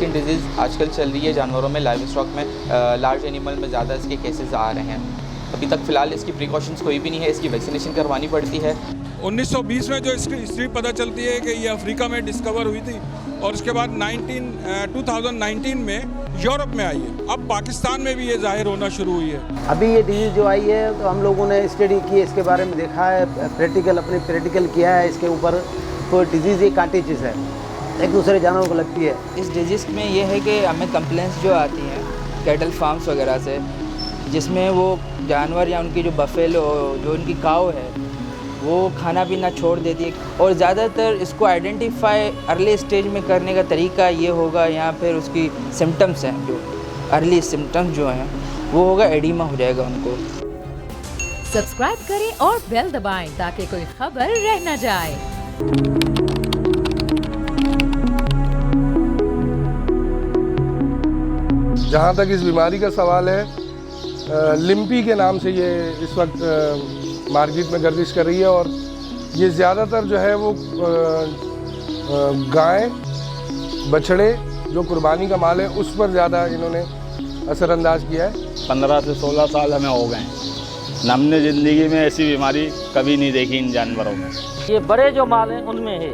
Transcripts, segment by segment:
Skin disease आजकल चल रही है जानवरों में, लाइव स्टॉक में, लार्ज एनिमल में ज़्यादा इसके केसेस आ रहे हैं। अभी तक फ़िलहाल इसकी प्रिकॉशंस कोई भी नहीं है, इसकी वैक्सीनेशन करवानी पड़ती है। 1920 में जो इसकी हिस्ट्री पता चलती है कि ये अफ्रीका में डिस्कवर हुई थी और उसके बाद 2019 में यूरोप में आई है। अब पाकिस्तान में भी ये जाहिर होना शुरू हुई है। अभी ये डिजीज़ जो आई है तो हम लोगों ने स्टडी की, इसके बारे में देखा है, प्रैक्टिकल किया है इसके ऊपर। तो डिजीज़ ये कांटेजियस है, एक दूसरे जानवरों को लगती है। इस डिजीज़ में ये है कि हमें कंप्लेंट्स जो आती हैं कैटल फार्म्स वगैरह से, जिसमें वो जानवर या उनकी जो बफेलो जो उनकी काव है वो खाना पीना छोड़ देती है। और ज़्यादातर इसको आइडेंटिफाई अर्ली स्टेज में करने का तरीका ये होगा, या फिर उसकी सिम्टम्स हैं, जो अर्ली सिम्टम्स जो हैं वो होगा एडिमा हो जाएगा उनको। सब्सक्राइब करें और बेल दबाएं ताकि कोई खबर रह न जाए। जहाँ तक इस बीमारी का सवाल है, लिम्पी के नाम से ये इस वक्त मार्केट में गर्दिश कर रही है और ये ज़्यादातर जो है वो गाय बछड़े जो कुर्बानी का माल है उस पर ज़्यादा इन्होंने असरअंदाज किया है। 15 से 16 साल हमें हो गए हैं, हमने ज़िंदगी में ऐसी बीमारी कभी नहीं देखी इन जानवरों में। ये बड़े जो माल हैं उनमें है,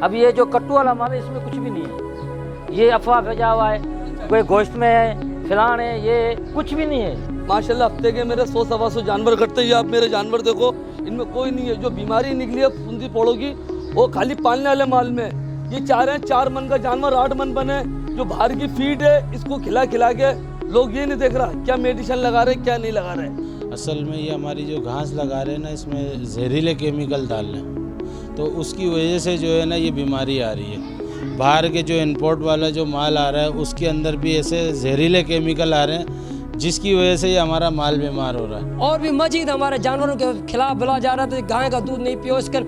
अब ये जो कट्टू वाला माल है इसमें कुछ भी नहीं है। ये अफवाह भेजा हुआ है, कोई गोश्त में है, फिलान है, ये कुछ भी नहीं है। माशाल्लाह हफ्ते के मेरे 100-125 जानवर कटते हुए आप मेरे जानवर देखो, इनमें कोई नहीं है। जो बीमारी निकली है फुंसी फोड़ों की वो खाली पालने वाले माल में। ये चाह रहे हैं 4 मन का जानवर 8 मन बने। जो बाहर की फीड है इसको खिला के लोग ये नहीं देख रहा क्या मेडिसिन लगा रहे क्या नहीं लगा रहे। असल में ये हमारी जो घास लगा रहे हैं ना, इसमें जहरीले केमिकल डाल रहे हैं, तो उसकी वजह से जो है ना ये बीमारी आ रही है। बाहर के जो इंपोर्ट वाला जो माल आ रहा है उसके अंदर भी ऐसे जहरीले केमिकल आ रहे हैं जिसकी वजह से ये हमारा माल बीमार हो रहा है। और भी मजीद हमारे जानवरों के खिलाफ बोला जा रहा था गाय का दूध नहीं पियो, इसकर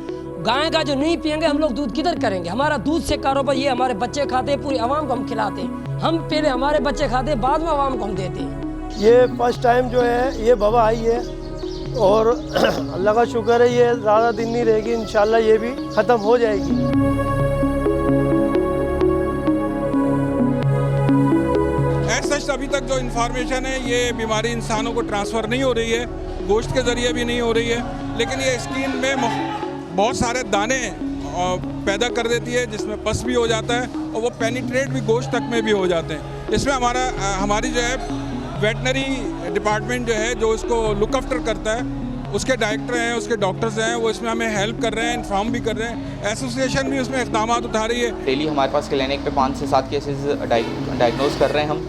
गाय का जो नहीं पियेंगे हम लोग दूध किधर करेंगे। हमारा दूध से कारोबार, ये हमारे बच्चे खाते हैं, पूरी आवाम को हम खिलाते हैं। हम पहले हमारे बच्चे खाते हैं, बाद में आवाम को हम देते हैं। ये फर्स्ट टाइम जो है ये वबा आई है और अल्लाह का शुक्र है ये ज़्यादा दिन नहीं रहेगी, इंशाल्लाह ये भी ख़त्म हो जाएगी। सच अभी तक जो इन्फॉर्मेशन है ये बीमारी इंसानों को ट्रांसफ़र नहीं हो रही है, गोश्त के ज़रिए भी नहीं हो रही है, लेकिन ये स्किन में बहुत सारे दाने पैदा कर देती है जिसमें पस भी हो जाता है और वो पेनिट्रेट भी गोश्त तक में भी हो जाते हैं। इसमें हमारी जो है वेटनरी डिपार्टमेंट जो है जो इसको लुक आफ्टर करता है, उसके डायरेक्टर हैं, उसके डॉक्टर्स हैं, वो इसमें हमें हेल्प कर रहे हैं, इन्फॉर्म भी कर रहे हैं। एसोसिएशन भी उसमें इक़दाम उठा रही है। डेली हमारे पास क्लिनिक पे 5 से 7 केसेस डायग्नोज कर रहे हैं हम।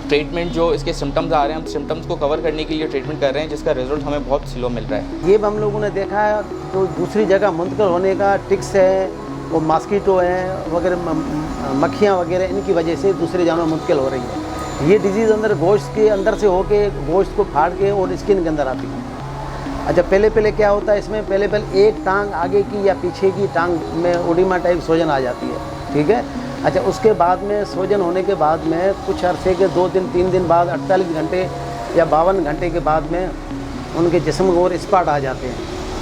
ट्रीटमेंट जो इसके सिम्टम्स आ रहे हैं, हम सिम्टम्स को कवर करने के लिए ट्रीटमेंट कर रहे हैं, जिसका रिजल्ट हमें बहुत स्लो मिल रहा है। ये हम लोगों ने देखा है तो दूसरी जगह मुंतकिल होने का टिक्स है, वो मॉस्किटो है वगैरह, मक्खियाँ वगैरह, इनकी वजह से दूसरे जानवर मुंतकिल हो रही है। ये डिजीज़ अंदर गोश्त के अंदर से होके गोश्त को फाड़ के और स्किन के अंदर आती है। अच्छा, पहले क्या होता है इसमें, पहले एक टांग आगे की या पीछे की टांग में ओडिमा टाइप सोजन आ जाती है, ठीक है। अच्छा, उसके बाद में सोजन होने के बाद में कुछ अरसे के 2 दिन 3 दिन बाद 48 घंटे या 52 घंटे के बाद में उनके जिस्म को और स्पॉट आ जाते हैं,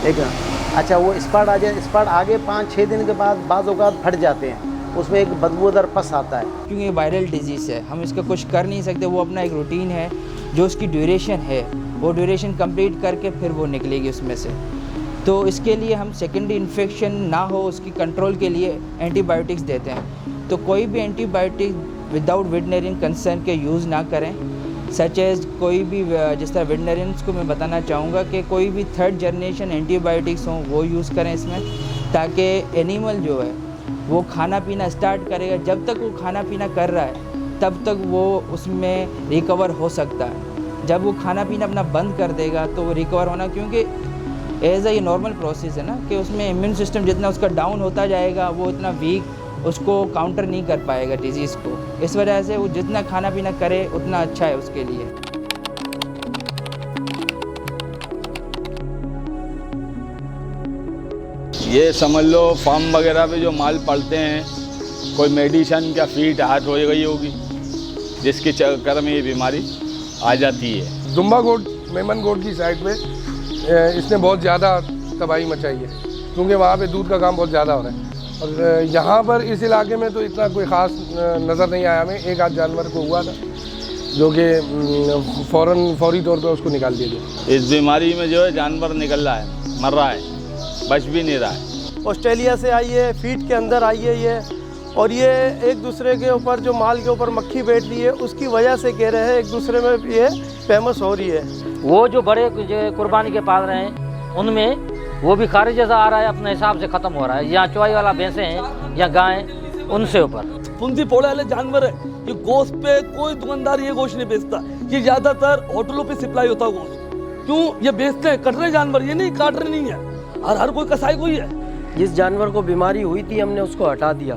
ठीक है। अच्छा, वो स्पॉट आ जाए, स्पॉट आगे 5-6 दिन के बाद बाज़ औक़ात फट जाते हैं, उसमें एक बदबूदार पस आता है। क्योंकि ये वायरल डिजीज़ है, हम इसका कुछ कर नहीं सकते। वो अपना एक रूटीन है, जो उसकी ड्यूरेशन है वो ड्यूरेशन कंप्लीट करके फिर वो निकलेगी उसमें से। तो इसके लिए हम सेकेंडरी इन्फेक्शन ना हो उसकी कंट्रोल के लिए एंटीबायोटिक्स देते हैं। तो कोई भी एंटीबायोटिक विदाउट वेटनरियन कंसर्न के यूज़ ना करें, सच एज कोई भी, जिस तरह वेटनरियंस को मैं बताना चाहूँगा कि कोई भी 3rd जनरेशन एंटीबायोटिक्स हों वो यूज़ करें इसमें, ताकि एनिमल जो है वो खाना पीना स्टार्ट करेगा। जब तक वो खाना पीना कर रहा है तब तक वो उसमें रिकवर हो सकता है। जब वो खाना पीना अपना बंद कर देगा तो वो रिकवर होना, क्योंकि एज ये नॉर्मल प्रोसेस है ना कि उसमें इम्यून सिस्टम जितना उसका डाउन होता जाएगा वो इतना वीक उसको काउंटर नहीं कर पाएगा डिजीज़ को। इस वजह से वो जितना खाना पीना करे उतना अच्छा है उसके लिए। ये समझ लो फार्म वगैरह पे जो माल पड़ते हैं, कोई मेडिसिन क्या फीड हार्ट हो गई होगी जिसके चक्कर में ये बीमारी आ जाती है। दुम्बा गोट, मेमन गोट की साइड पे इसने बहुत ज़्यादा तबाही मचाई है, क्योंकि वहाँ पे दूध का काम बहुत ज़्यादा हो रहा है। और यहाँ पर इस इलाके में तो इतना कोई ख़ास नज़र नहीं आया हमें। एक आध जानवर को हुआ था जो कि फौरी तौर पे उसको निकाल दिया गया। इस बीमारी में जो है जानवर निकल रहा है, मर रहा है, बच भी नहीं रहा है। ऑस्ट्रेलिया से आई है, फीट के अंदर आई है ये, और ये एक दूसरे के ऊपर जो माल के ऊपर मक्खी बैठ रही है उसकी वजह से कह रहे हैं एक दूसरे में ये फेमस हो रही है। वो जो बड़े जो कुर्बानी के पाल रहे हैं उनमें वो भी खारिज जैसा आ रहा है, अपने हिसाब से ख़त्म हो रहा है। यहाँ चौवाई वाला भैंसे हैं या गाय, उनसे ऊपर फुंसी फोड़े वाले जानवर है। ये गोश्त पे कोई दुकानदार ये गोश्त नहीं बेचता, ये ज़्यादातर होटलों पे सप्लाई होता है गोश्त। क्यों ये बेचते हैं? कट रहे जानवर, ये नहीं काट रहे नहीं है, और हर कोई कसाई कोई है। जिस जानवर को बीमारी हुई थी हमने उसको हटा दिया,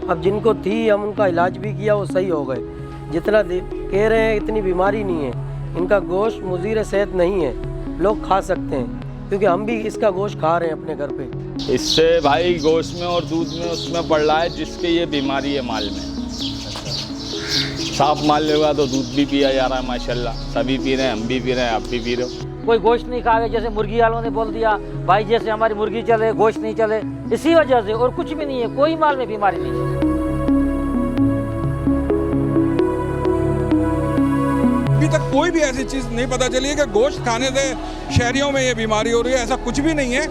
अब जिनको थी हम उनका इलाज भी किया, वो सही हो गए। जितना कह रहे हैं इतनी बीमारी नहीं है, इनका गोश्त मुज़ीर सेहत नहीं है, लोग खा सकते हैं, क्योंकि हम भी इसका गोश्त खा रहे हैं अपने घर पे। इससे भाई गोश्त में और दूध में उसमें पड़ रहा है जिसके ये बीमारी है माल में। साफ माल लेगा तो दूध भी पिया जा रहा है माशाल्लाह, सभी पी रहे हैं, हम भी पी रहे हैं, आप भी पी रहे हो। कोई गोश्त नहीं खावे, जैसे मुर्गी वालों ने बोल दिया भाई जैसे हमारी मुर्गी चले गोश्त नहीं चले, इसी वजह से, और कुछ भी नहीं है, कोई माल में बीमारी नहीं है। अभी तक कोई भी ऐसी चीज़ नहीं पता चली है कि गोश्त खाने से शहरियों में ये बीमारी हो रही है, ऐसा कुछ भी नहीं है।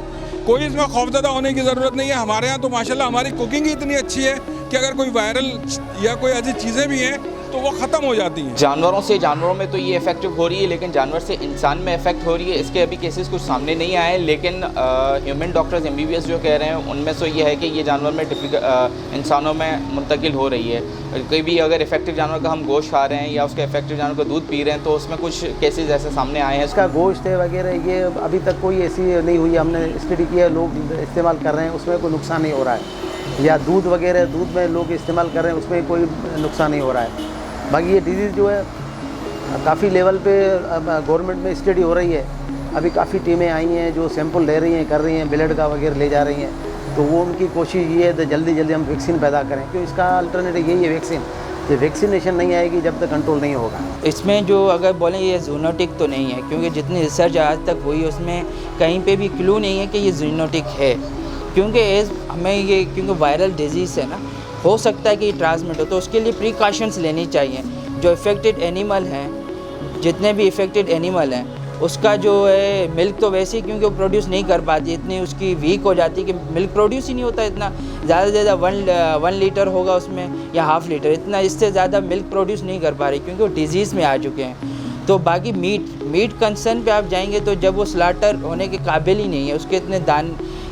कोई इसमें खौफजदा होने की ज़रूरत नहीं है। हमारे यहाँ तो माशाल्लाह हमारी कुकिंग ही इतनी अच्छी है कि अगर कोई वायरल या कोई ऐसी चीज़ें भी हैं तो वो ख़त्म हो जाती हैं। जानवरों से जानवरों में तो ये इफेक्टिव हो रही है, लेकिन जानवर से इंसान में इफेक्ट हो रही है। इसके अभी केसेस कुछ सामने नहीं आए, लेकिन ह्यूमन डॉक्टर्स MBBS जो कह रहे हैं उनमें से ये है कि ये जानवर में इंसानों में मुंतकिल हो रही है। कोई भी अगर इफेक्टिव जानवर का हम गोश्त खा रहे हैं या उसके इफेक्टिव जानवर का दूध पी रहे हैं तो उसमें कुछ केसेस ऐसे सामने आए हैं। इसका गोश्त है वगैरह ये अभी तक कोई ऐसी नहीं हुई, हमने स्टडी किया, लोग इस्तेमाल कर रहे हैं, उसमें कोई नुकसान नहीं हो रहा है। या दूध वगैरह, दूध में लोग इस्तेमाल कर रहे हैं, उसमें कोई नुकसान नहीं हो रहा है। बाकी ये डिजीज़ जो है काफ़ी लेवल पे गवर्नमेंट में स्टडी हो रही है। अभी काफ़ी टीमें आई हैं जो सैंपल ले रही हैं, कर रही हैं, ब्लड का वगैरह ले जा रही हैं, तो वो उनकी कोशिश ये है तो जल्दी जल्दी हम वैक्सीन पैदा करें, क्योंकि इसका अल्टरनेटिव यही है वैक्सीन। ये वैक्सीनेशन नहीं आएगी जब तक कंट्रोल नहीं होगा। इसमें जो अगर बोलें ये जूनोटिक तो नहीं है, क्योंकि जितनी रिसर्च आज तक हुई उसमें कहीं पे भी क्लू नहीं है कि ये जूनोटिक है, क्योंकि हमें ये क्योंकि वायरल डिजीज़ है ना, हो सकता है कि ट्रांसमिट हो, तो उसके लिए प्रिकॉशंस लेनी चाहिए। जो इफ़ेक्टेड एनिमल हैं, जितने भी इफ़ेक्टेड एनिमल हैं, उसका जो है मिल्क तो वैसे ही क्योंकि वो प्रोड्यूस नहीं कर पाती, इतनी उसकी वीक हो जाती है कि मिल्क प्रोड्यूस ही नहीं होता इतना। ज़्यादा से ज़्यादा 1 लीटर होगा उसमें या ½ लीटर, इतना इससे ज़्यादा मिल्क प्रोड्यूस नहीं कर पा रही क्योंकि वो डिजीज़ में आ चुके हैं। तो बाकी मीट कंसर्न पे आप जाएंगे तो जब वो स्लाटर होने के काबिल ही नहीं है, उसके इतने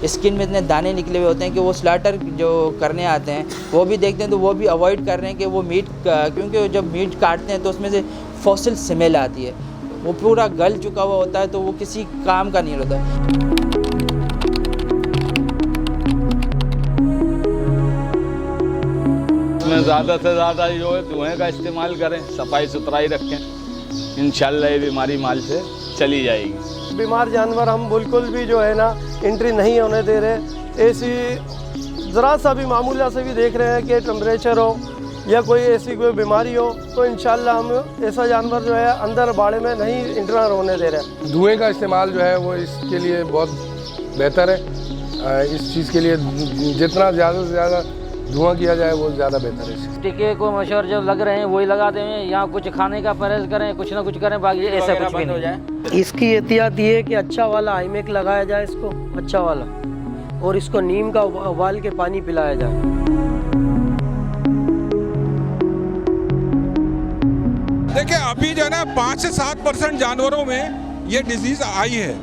स्किन में इतने दाने निकले हुए होते हैं कि वो स्लाटर जो करने आते हैं वो भी देखते हैं तो वो भी अवॉइड कर रहे हैं कि वो मीट, क्योंकि जब मीट काटते हैं तो उसमें से फॉसिल स्मेल आती है, वो पूरा गल चुका हुआ होता है, तो वो किसी काम का नहीं होता। इसमें ज़्यादा से ज़्यादा जो है धुएँ का इस्तेमाल करें, सफाई सुथराई रखें, इंशाल्लाह ये बीमारी माल से चली जाएगी। बीमार जानवर हम बिल्कुल भी जो है ना एंट्री नहीं होने दे रहे। ऐसी ज़रा सा भी मामूला से भी देख रहे हैं कि टेम्परेचर हो या कोई ऐसी कोई बीमारी हो तो इंशाल्लाह हम ऐसा जानवर जो है अंदर बाड़े में नहीं इंटर होने दे रहे। धुएँ का इस्तेमाल जो है वो इसके लिए बहुत बेहतर है। इस चीज़ के लिए जितना ज़्यादा से ज़्यादा धुआं किया जाए वो ज़्यादा बेहतर है। टीके को मशहूर जो लग रहे हैं वही लगाते हैं, यहाँ कुछ खाने का परहेज करें, कुछ ना कुछ करें, बाकी ऐसा कुछ भी नहीं है। इसकी एहतियात ये है कि अच्छा वाला आईमेक लगाया जाए इसको, अच्छा वाला, और इसको नीम का उबाल के पानी पिलाया जाए। देखिए अभी जो है ना 5 से 7% जानवरों में ये डिजीज़ आई है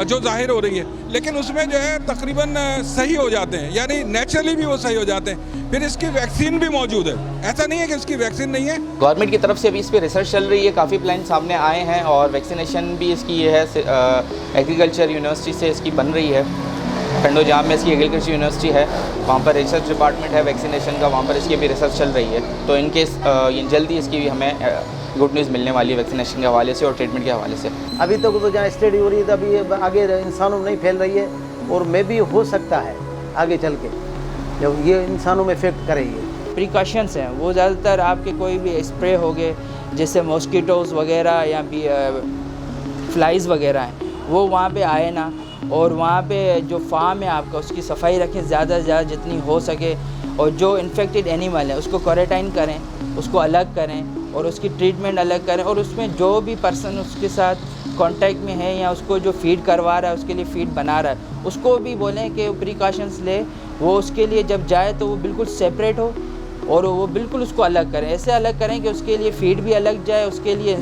जो जाहिर हो रही है, लेकिन उसमें जो है तकरीबन सही हो जाते हैं, यानी नेचुरली भी वो सही हो जाते हैं। फिर इसकी वैक्सीन भी मौजूद है, ऐसा नहीं है कि इसकी वैक्सीन नहीं है। गवर्नमेंट की तरफ से भी इस पर रिसर्च चल रही है, काफ़ी प्लान सामने आए हैं और वैक्सीनेशन भी इसकी ये है एग्रीकल्चर यूनिवर्सिटी से इसकी बन रही है। खंडोजाम में इसकी एग्रीकल्चर यूनिवर्सिटी है, वहाँ पर रिसर्च डिपार्टमेंट है वैक्सीनेशन का, वहाँ पर इसकी भी रिसर्च चल रही है। तो इनकेस जल्दी इसकी भी हमें गुड न्यूज़ मिलने वाली है वैक्सीनेशन के हवाले से और ट्रीटमेंट के हवाले से। अभी तक तो जहाँ स्टडी हो रही है अभी आगे इंसानों में नहीं फैल रही है, और मे भी हो सकता है आगे चल के जब ये इंसानों में इफेक्ट करेगी। प्रिकॉशंस हैं वो ज़्यादातर आपके कोई भी स्प्रे हो गए जैसे मॉस्किटोज़ वगैरह या भी फ्लाइज़ वगैरह हैं, वो वहाँ पे आए ना, और वहाँ पे जो फार्म है आपका उसकी सफाई रखें ज़्यादा से ज़्यादा जितनी हो सके, और जो इन्फेक्टेड एनिमल है उसको क्वारंटाइन करें, उसको अलग करें और उसकी ट्रीटमेंट अलग करें, और उसमें जो भी पर्सन उसके साथ कांटेक्ट में है या उसको जो फीड करवा रहा है उसके लिए फीड बना रहा है उसको भी बोलें कि प्रिकॉशंस ले, वो उसके लिए जब जाए तो वो बिल्कुल सेपरेट हो और वो बिल्कुल उसको अलग करें, ऐसे अलग करें कि उसके लिए फ़ीड भी अलग जाए, उसके लिए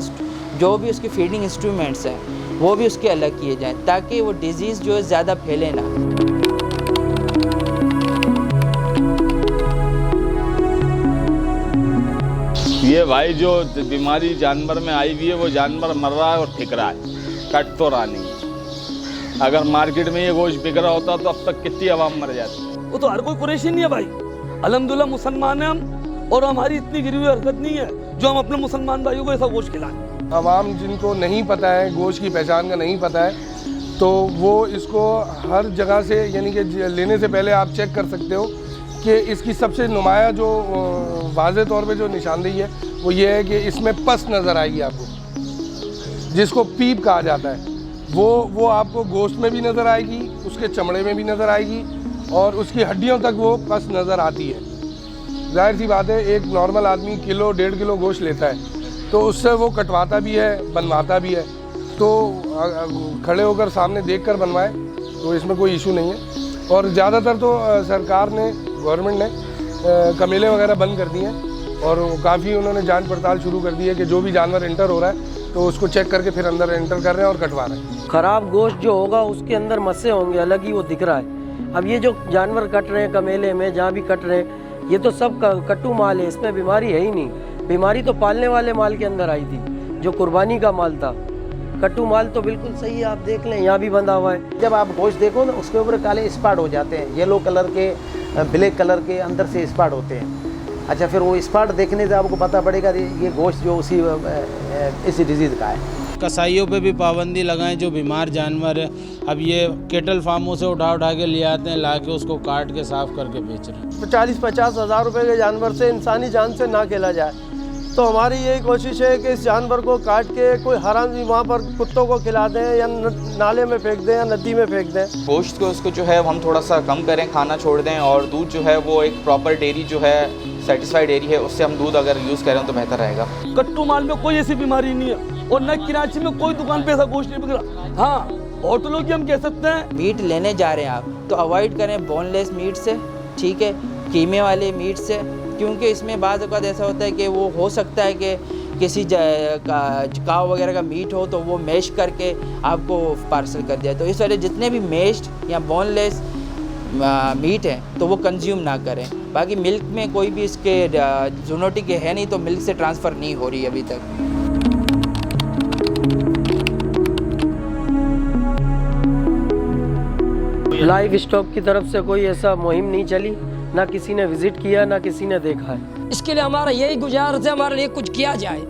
जो भी उसके फीडिंग इंस्ट्रूमेंट्स हैं वो भी उसके अलग किए जाएं, ताकि वो डिज़ीज़ जो है ज़्यादा फैले ना। ये भाई जो बीमारी जानवर में आई हुई है वो जानवर मर रहा है और ठिक रहा है, कट तो रहा नहीं। अगर मार्केट में ये गोश्त बिक रहा होता तो अब तक कितनी आवाम मर जाती। वो तो हर कोई कुरैशी नहीं है भाई, अल्हम्दुलिल्लाह मुसलमान हैं हम, और हमारी इतनी गिरी हुई हरकत नहीं है जो हम अपने मुसलमान भाइयों को ऐसा गोश्त खिलाएं। आवाम जिनको नहीं पता है, गोश्त की पहचान का नहीं पता है, तो वो इसको हर जगह से यानी कि लेने से पहले आप चेक कर सकते हो कि इसकी सबसे नुमाया जो वाज़े तौर पे जो निशानदेही है वो ये है कि इसमें पस नज़र आएगी आपको, जिसको पीप कहा जाता है। वो आपको गोश्त में भी नज़र आएगी, उसके चमड़े में भी नज़र आएगी और उसकी हड्डियों तक वो पस नज़र आती है। जाहिर सी बात है, एक नॉर्मल आदमी किलो 1.5 किलो गोश्त लेता है तो उससे वो कटवाता भी है, बनवाता भी है, तो खड़े होकर सामने देखकर बनवाए तो इसमें कोई इशू नहीं है। और ज़्यादातर तो सरकार ने, गवर्नमेंट ने कमेले वगैरह बंद कर दिए हैं और काफ़ी उन्होंने जांच पड़ताल शुरू कर दी है कि जो भी जानवर एंटर हो रहा है तो उसको चेक करके फिर अंदर एंटर कर रहे हैं और कटवा रहे हैं। ख़राब गोश्त जो होगा उसके अंदर मस्से होंगे, अलग ही वो दिख रहा है। अब ये जो जानवर कट रहे हैं कमेले में, जहाँ भी कट रहे हैं, ये तो सब कट्टू माल है, इसमें बीमारी है ही नहीं। बीमारी तो पालने वाले माल के अंदर आई थी, जो कुर्बानी का माल था। कट्टू माल तो बिल्कुल सही है, आप देख लें यहाँ भी बंधा हुआ है। जब आप गोश्त देखो ना उसके ऊपर काले स्पॉट हो जाते हैं, येलो कलर के, ब्लैक कलर के अंदर से स्पॉट होते हैं। अच्छा, फिर वो स्पॉट देखने से आपको पता पड़ेगा ये गोश्त जो इसी डिजीज़ का है। कसाईयों पे भी पाबंदी लगाएं जो बीमार जानवर है। अब ये केटल फार्मों से उठा के ले आते हैं, ला के उसको काट के साफ़ करके बेच रहे हैं। 40-50 हज़ार रुपये के जानवर से इंसानी जान से ना खेला जाए, तो हमारी यही कोशिश है कि इस जानवर को काट के कोई हरामी वहाँ पर कुत्तों को खिला दें या नाले में फेंक दें या नदी में फेंक दें। गोश्त को उसको जो है हम थोड़ा सा कम करें, खाना छोड़ दें, और दूध जो है वो एक प्रॉपर डेयरी जो है सेटिस्फाइड डेयरी है उससे हम दूध अगर यूज़ करें तो बेहतर रहेगा। कट्टू माल में कोई ऐसी बीमारी नहीं है और न कराची में कोई दुकान पे ऐसा गोश्त नहीं बिक रहा। हाँ, होटलों की हम कह सकते हैं। मीट लेने जा रहे हैं आप तो अवॉइड करें बोनलेस मीट से, ठीक है, कीमे वाले मीट से, क्योंकि इसमें बाज़ औक़ात ऐसा होता है कि वो हो सकता है कि किसी काव वगैरह का मीट हो तो वो मैश करके आपको पार्सल कर दिया। तो इस वजह जितने भी मैश्ड या बोनलेस मीट है तो वो कंज्यूम ना करें। बाकी मिल्क में कोई भी इसके जूनोटिक है नहीं, तो मिल्क से ट्रांसफ़र नहीं हो रही अभी तक। लाइव स्टॉक की तरफ से कोई ऐसा मुहिम नहीं चली, ना किसी ने विजिट किया, ना किसी ने देखा है। इसके लिए हमारा यही गुजारिश है, हमारे लिए कुछ किया जाए,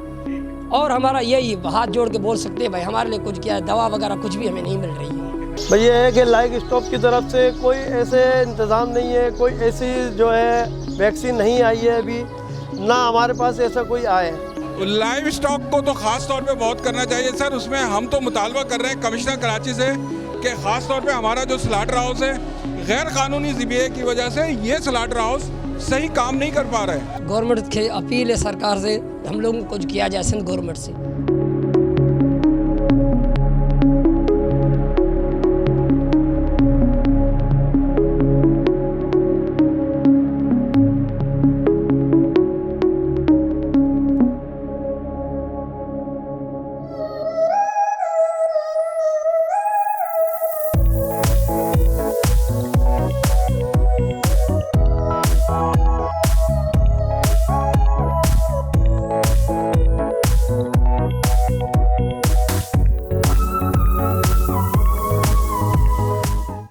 और हमारा यही हाथ जोड़ के बोल सकते हैं भाई हमारे लिए कुछ किया है। दवा वगैरह कुछ भी हमें नहीं मिल रही है। भाई ये है कि लाइव स्टॉक की तरफ से कोई ऐसे इंतज़ाम नहीं है, कोई ऐसी जो है वैक्सीन नहीं आई है अभी, ना हमारे पास ऐसा कोई आए। लाइव स्टॉक को तो ख़ास तौर पे बहुत करना चाहिए सर। उसमें हम तो मुतालबा कर रहे हैं कमिश्नर कराची से कि ख़ास तौर पे हमारा जो स्लाटर हाउस है गैर कानूनी ज़िबिये की वजह से ये स्लाटर हाउस सही काम नहीं कर पा रहे। गवर्नमेंट की अपील है सरकार से, हम लोगों को कुछ किया जाए सिंध गवर्नमेंट से।